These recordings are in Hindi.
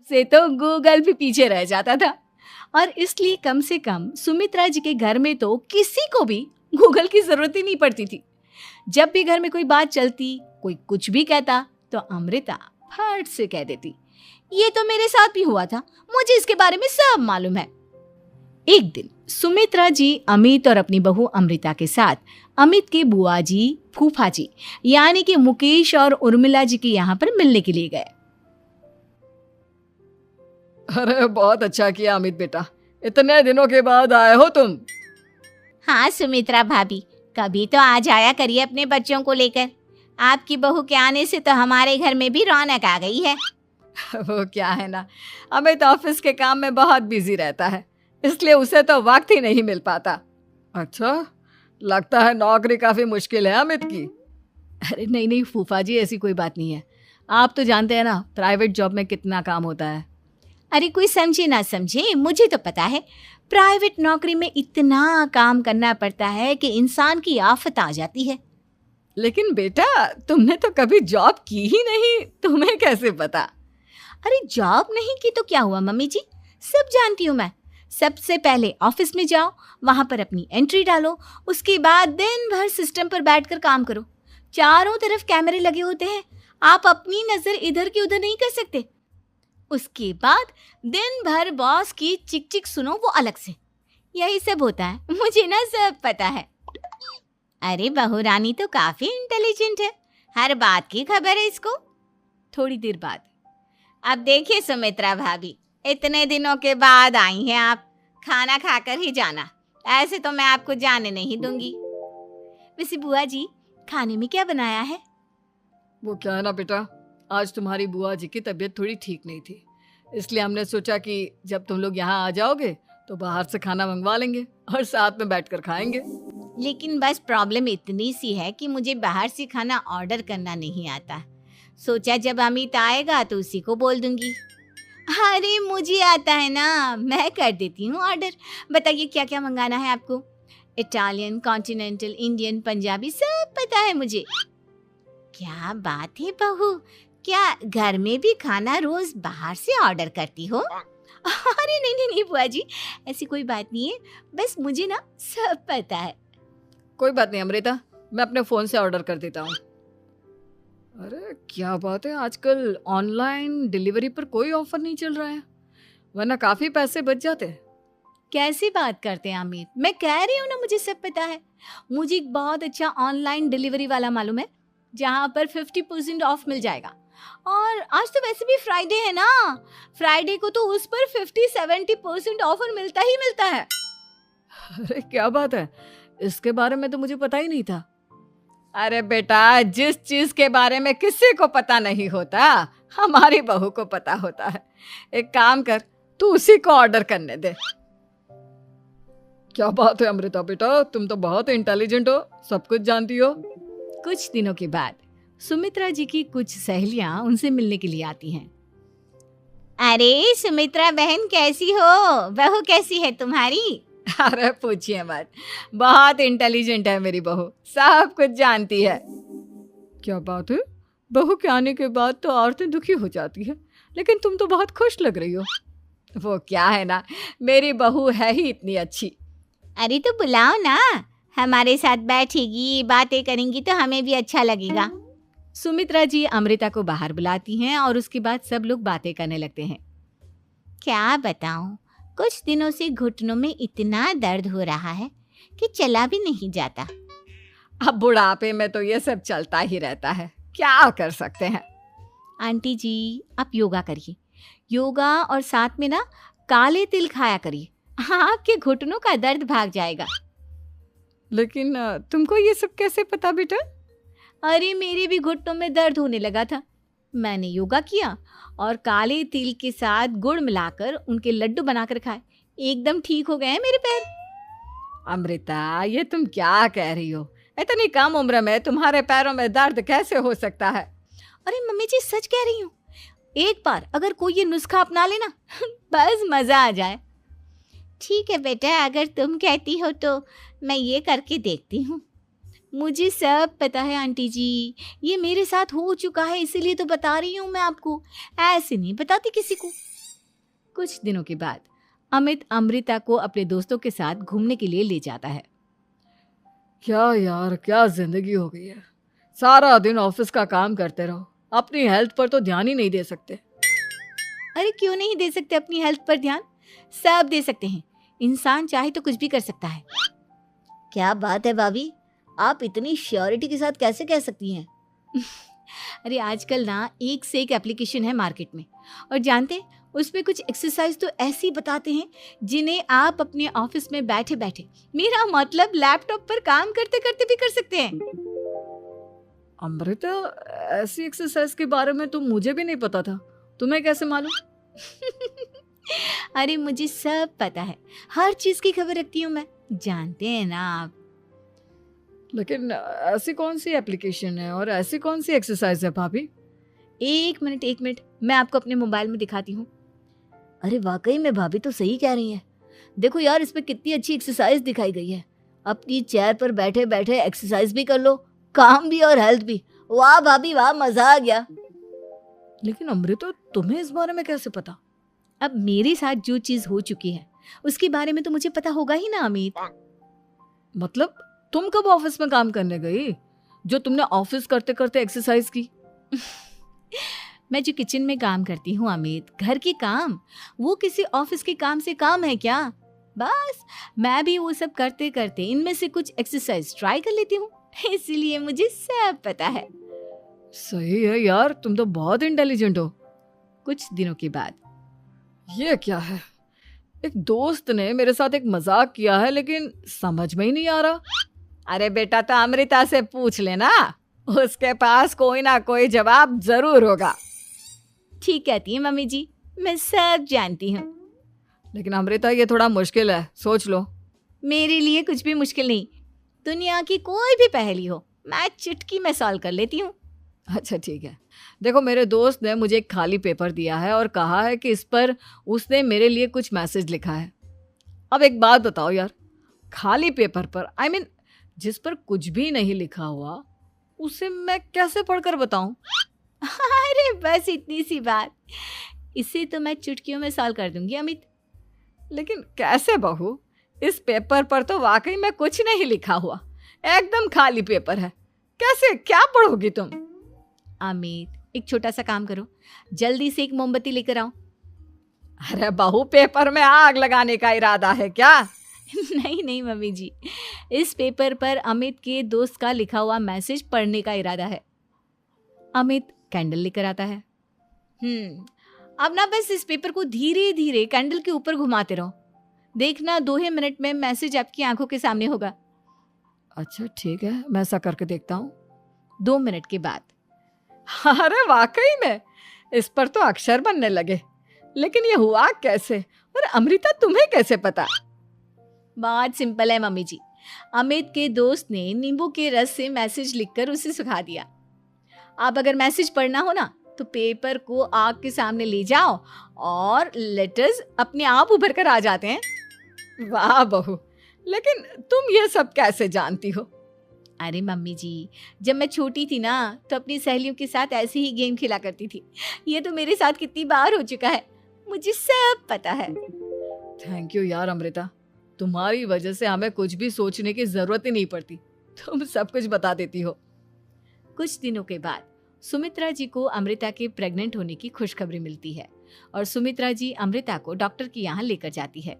से तो गूगल भी पीछे रह जाता था। और इसलिए कम से कम सुमित्रा जी के घर में तो किसी को भी गूगल की जरूरत ही नहीं पड़ती थी। जब भी घर में कोई बात चलती, कोई कुछ भी कहता, तो अमृता फट से कह देती, ये तो मेरे साथ भी हुआ था, मुझे इसके बारे में सब मालूम है। एक दिन सुमित्रा जी अमित और अपनी बहू अमृता के साथ अमित के बुआ जी, फूफा जी यानी कि मुकेश और उर्मिला जी के यहाँ पर मिलने के लिए गए। अरे बहुत अच्छा किया अमित बेटा, इतने दिनों के बाद आए हो तुम। हाँ सुमित्रा भाभी, कभी तो आ जाया करिए अपने बच्चों को लेकर। आपकी बहू के आने से तो हमारे घर में भी रौनक आ गई है। वो क्या है ना, अमित ऑफिस के काम में बहुत बिजी रहता है, इसलिए उसे तो वक्त ही नहीं मिल पाता। अच्छा, लगता है नौकरी काफी मुश्किल है अमित की। अरे नहीं नहीं फूफा जी, ऐसी कोई बात नहीं है। आप तो जानते हैं ना प्राइवेट जॉब में कितना काम होता है। अरे कोई समझे ना समझे, मुझे तो पता है प्राइवेट नौकरी में इतना काम करना पड़ता है कि इंसान की आफत आ जाती है। लेकिन बेटा तुमने तो कभी जॉब की ही नहीं, तुम्हें कैसे पता? अरे जॉब नहीं की तो क्या हुआ मम्मी जी, सब जानती हूँ मैं। सबसे पहले ऑफिस में जाओ, वहां पर अपनी एंट्री डालो, उसके बाद दिन भर सिस्टम पर बैठकर काम करो। चारों तरफ कैमरे लगे होते हैं, आप अपनी नजर इधर की उधर नहीं कर सकते। उसके बाद दिन भर बॉस की चिक चिक सुनो, वो अलग से। यही सब होता है, मुझे ना सब पता है। अरे बहू रानी तो काफी इंटेलिजेंट है, हर बात की खबर है इसको। थोड़ी देर बाद, अब देखिए सुमित्रा भाभी, इतने दिनों के बाद आई हैं आप, खाना खाकर ही जाना, ऐसे तो मैं आपको जाने नहीं दूंगी। वैसे बुआ जी खाने में क्या बनाया है? वो क्या है ना बेटा, आज तुम्हारी बुआ जी की तबीयत थोड़ी ठीक नहीं थी, इसलिए हमने सोचा कि जब तुम लोग यहाँ आ जाओगे तो बाहर से खाना मंगवा लेंगे और साथ में बैठकर खाएंगे। लेकिन बस प्रॉब्लम इतनी सी है कि मुझे बाहर से खाना ऑर्डर करना नहीं आता। सोचा जब अमित आएगा तो उसी को बोल दूंगी। अरे मुझे आता है ना, मैं कर देती हूँ ऑर्डर। बताइए क्या क्या मंगाना है आपको? इटालियन, कॉन्टिनेंटल, इंडियन, पंजाबी, सब पता है मुझे। क्या बात है बहू, क्या घर में भी खाना रोज बाहर से ऑर्डर करती हो? अरे नहीं नहीं नहीं बुआ जी, ऐसी कोई बात नहीं है, बस मुझे ना सब पता है। कोई बात नहीं अमृता, मैं अपने फोन से ऑर्डर कर देता हूँ। अरे क्या बात है, आजकल ऑनलाइन डिलीवरी पर कोई ऑफर नहीं चल रहा है, वरना काफी पैसे बच जाते। कैसी बात करते हैं अमित, मैं कह रही हूँ ना मुझे सब पता है। मुझे एक बहुत अच्छा ऑनलाइन डिलीवरी वाला मालूम है, जहाँ पर 50% ऑफ मिल जाएगा। और आज तो वैसे भी फ्राइडे है ना, फ्राइडे को तो उस पर 50-70% ऑफर मिलता ही मिलता है। अरे क्या बात है, इसके बारे में तो मुझे पता ही नहीं था। अरे बेटा, जिस चीज के बारे में किसी को पता नहीं होता, हमारी बहू को पता होता है। एक काम कर, तू उसी को ऑर्डर करने दे। क्या बात है अमृता बेटा, तुम तो बहुत इंटेलिजेंट हो, सब कुछ जानती हो। कुछ दिनों के बाद सुमित्रा जी की कुछ सहेलियां उनसे मिलने के लिए आती हैं। अरे सुमित्रा बहन कैसी हो, बहू कैसी है तुम्हारी? अरे पूछिए मत, बहुत इंटेलिजेंट है मेरी बहू, सब कुछ जानती है। क्या बात है, बहू के आने के बाद तो औरतें दुखी हो जाती है, लेकिन तुम तो बहुत खुश लग रही हो। वो क्या है ना, मेरी बहू है ही इतनी अच्छी। अरे तो बुलाओ ना, हमारे साथ बैठेगी, बातें करेंगी तो हमें भी अच्छा लगेगा। सुमित्रा जी अमृता को बाहर बुलाती हैं और उसके बाद सब लोग बातें करने लगते हैं। क्या बताऊं, कुछ दिनों से घुटनों में इतना दर्द हो रहा है कि चला भी नहीं जाता। अब बुढ़ापे में तो ये सब चलता ही रहता है, क्या कर सकते हैं। आंटी जी आप योगा करिए, योगा और साथ में ना काले तिल खाया करिए, आपके घुटनों का दर्द भाग जाएगा। लेकिन तुमको ये सब कैसे पता बेटा? अरे मेरे भी घुटनों में दर्द होने लगा था, मैंने योगा किया और काले तिल के साथ गुड़ मिलाकर उनके लड्डू बनाकर खाए, एकदम ठीक हो गए हैं मेरे पैर। अमृता ये तुम क्या कह रही हो, इतनी कम उम्र में तुम्हारे पैरों में दर्द कैसे हो सकता है? अरे मम्मी जी सच कह रही हूँ, एक बार अगर कोई ये नुस्खा अपना लेना बस मजा आ जाए। ठीक है बेटा, अगर तुम कहती हो तो मैं ये करके देखती हूँ। मुझे सब पता है आंटी जी, ये मेरे साथ हो चुका है, इसीलिए तो बता रही हूँ मैं आपको, ऐसे नहीं बताती किसी को। कुछ दिनों के बाद अमित अमृता को अपने दोस्तों के साथ घूमने के लिए ले जाता है। क्या यार, क्या जिंदगी हो गई है। सारा दिन ऑफिस का काम करते रहो, अपनी हेल्थ पर तो ध्यान ही नहीं दे सकते। अरे क्यों नहीं दे सकते अपनी हेल्थ पर ध्यान? सब दे सकते हैं। इंसान चाहे तो कुछ भी कर सकता है। क्या बात है भाभी, आप इतनी श्योरिटी के साथ कैसे कह सकती हैं? अरे आजकल ना एक से एक एप्लीकेशन है मार्केट में, और जानते हैं उसमें कुछ एक्सरसाइज तो ऐसी बताते हैं जिन्हें आप अपने ऑफिस में बैठे बैठे, मेरा मतलब लैपटॉप पर काम करते करते भी कर सकते हैं। अमृता, ऐसी एक्सरसाइज के बारे में तो मुझे भी नहीं पता था, तुम्हें कैसे मालूम? अरे मुझे सब पता है, हर चीज की खबर रखती हूँ मैं, जानते हैं ना आप। लेकिन ऐसी कौन सी एप्लीकेशन है और ऐसी कौन सी एक्सरसाइज है भाभी? एक मिनट, मैं आपको अपने मोबाइल में दिखाती हूँ। अरे वाकई में भाभी तो सही कह रही हैं। देखो यार, इस पे कितनी अच्छी एक्सरसाइज दिखाई गई है। अपनी चेयर पर बैठे बैठे एक्सरसाइज भी कर लो, काम भी और हेल्थ भी। वाह भाभी वाह, मजा आ गया। लेकिन अमृता, तुम्हें इस बारे में कैसे पता? अब मेरे साथ जो चीज हो चुकी है उसके बारे में तो मुझे पता होगा ही ना अमित। मतलब तुम कब ऑफिस में काम करने गई जो तुमने ऑफिस करते करते एक्सरसाइज की? मैं जो किचन में काम करती हूँ अमित, घर के काम, वो किसी ऑफिस के काम से काम है क्या? बस मैं भी वो सब करते करते इनमें से कुछ एक्सरसाइज ट्राई कर लेती हूँ, इसीलिए मुझे सब पता है। सही है यार, तुम तो बहुत इंटेलिजेंट हो। कुछ दिनों के बाद, ये क्या है? एक दोस्त ने मेरे साथ एक मजाक किया है, लेकिन समझ में ही नहीं आ रहा। अरे बेटा, तो अमृता से पूछ लेना, उसके पास कोई ना कोई जवाब जरूर होगा। ठीक कहती है मम्मी जी, मैं सब जानती हूँ। लेकिन अमृता, ये थोड़ा मुश्किल है, सोच लो। मेरे लिए कुछ भी मुश्किल नहीं, दुनिया की कोई भी पहेली हो मैं चुटकी में सॉल्व कर लेती हूँ। अच्छा ठीक है, देखो मेरे दोस्त ने मुझे एक खाली पेपर दिया है और कहा है कि इस पर उसने मेरे लिए कुछ मैसेज लिखा है। अब एक बात बताओ यार, खाली पेपर पर, आई मीन जिस पर कुछ भी नहीं लिखा हुआ, उसे मैं कैसे पढ़कर बताऊं? अरे बस इतनी सी बात, इसे तो मैं चुटकियों में सॉल्व कर दूंगी अमित। लेकिन कैसे बहू? इस पेपर पर तो वाकई में कुछ नहीं लिखा हुआ, एकदम खाली पेपर है, कैसे, क्या पढ़ोगी तुम? अमित, एक छोटा सा काम करो, जल्दी से एक मोमबत्ती लेकर आओ। अरे बहू, पेपर में आग लगाने का इरादा है क्या? नहीं मम्मी जी, इस पेपर पर अमित के दोस्त का लिखा हुआ मैसेज पढ़ने का इरादा है। अमित कैंडल लेकर आता है। अब ना बस इस पेपर को धीरे धीरे कैंडल के ऊपर घुमाते रहो, देखना 2 ही मिनट में मैसेज आपकी आंखों के सामने होगा। अच्छा ठीक है, मैं ऐसा करके देखता हूँ। 2 मिनट के बाद, अरे वाकई में इस पर तो अक्षर बनने लगे, लेकिन ये हुआ कैसे? और अमृता, तुम्हें कैसे पता? बात सिंपल है मम्मी जी, अमित के दोस्त ने नींबू के रस से मैसेज लिखकर उसे सुखा दिया। अब अगर मैसेज पढ़ना हो ना तो पेपर को आग के सामने ले जाओ और लेटर्स अपने आप उभर कर आ जाते हैं। वाह बहू, लेकिन तुम ये सब कैसे जानती हो? अरे मम्मी जी, जब मैं छोटी थी ना तो अपनी सहेलियों के साथ ऐसे ही गेम खेला करती थी। ये तो मेरे साथ कितनी बार हो चुका है, मुझे सब पता है। थैंक यू यार अमृता, तुम्हारी वजह से हमें कुछ भी सोचने की जरूरत ही नहीं पड़ती, तुम सब कुछ बता देती हो। कुछ दिनों के बाद सुमित्रा जी को अमृता के प्रेग्नेंट होने की खुशखबरी मिलती है और सुमित्रा जी अमृता को डॉक्टर के यहाँ लेकर जाती है।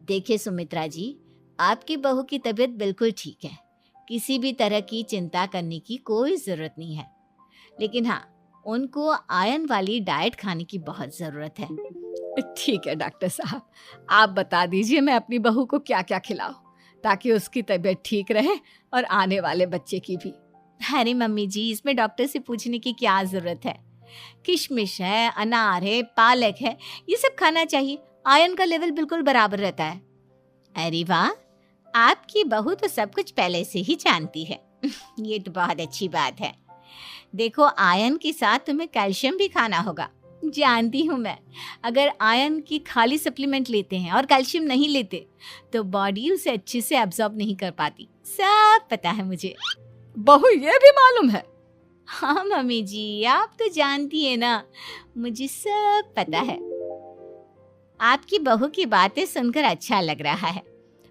देखिए सुमित्रा जी, आपकी बहू की तबीयत बिल्कुल ठीक है, किसी भी तरह की चिंता करने की कोई ज़रूरत नहीं है। लेकिन हाँ, उनको आयरन वाली डाइट खाने की बहुत ज़रूरत है। ठीक है डॉक्टर साहब, आप बता दीजिए मैं अपनी बहू को क्या क्या खिलाऊं ताकि उसकी तबीयत ठीक रहे और आने वाले बच्चे की भी। अरे मम्मी जी, इसमें डॉक्टर से पूछने की क्या ज़रूरत है? किशमिश है, अनार है, पालक है, ये सब खाना चाहिए, आयरन का लेवल बिल्कुल बराबर रहता है। अरे वाह, आपकी बहू तो सब कुछ पहले से ही जानती है। ये तो बहुत अच्छी बात है। देखो, आयरन के साथ तुम्हें कैल्शियम भी खाना होगा। जानती हूँ मैं, अगर आयरन की खाली सप्लीमेंट लेते हैं और कैल्शियम नहीं लेते तो बॉडी उसे अच्छे से एब्जॉर्ब नहीं कर पाती, सब पता है मुझे। बहू, ये भी मालूम है? हाँ मम्मी जी, आप तो जानती है ना, मुझे सब पता है। आपकी बहू की बातें सुनकर अच्छा लग रहा है।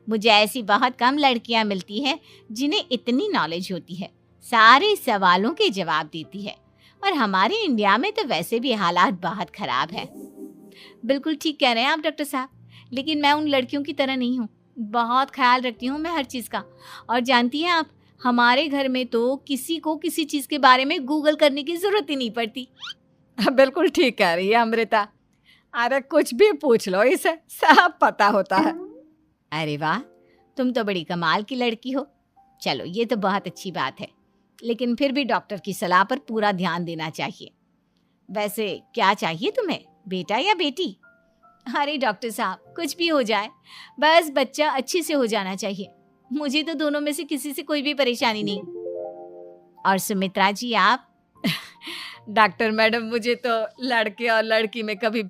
मुझे ऐसी बहुत कम लड़कियां मिलती हैं जिन्हें इतनी नॉलेज होती है, सारे सवालों के जवाब देती है। और हमारे इंडिया में तो वैसे भी हालात बहुत खराब है। बिल्कुल ठीक कह रहे हैं आप डॉक्टर साहब, लेकिन मैं उन लड़कियों की तरह नहीं हूँ। बहुत ख्याल रखती हूँ मैं हर चीज़ का। और जानती हैं आप, हमारे घर में तो किसी को किसी चीज़ के बारे में गूगल करने की ज़रूरत ही नहीं पड़ती। बिल्कुल ठीक कह रही है अमृता। अरे कुछ भी पूछ लो इसे, सब पता होता है। अरे वाह, तुम तो बड़ी कमाल की लड़की हो। चलो ये तो बहुत अच्छी बात है, लेकिन फिर भी डॉक्टर की सलाह पर पूरा ध्यान देना चाहिए। वैसे क्या चाहिए तुम्हें, बेटा या बेटी? अरे डॉक्टर साहब, कुछ भी हो जाए, बस बच्चा अच्छे से हो जाना चाहिए। मुझे तो दोनों में से किसी से कोई भी परेशानी नहीं। और सुमित्रा जी आप? डॉक्टर मैडम, मुझे तो लड़के और लड़की में कभी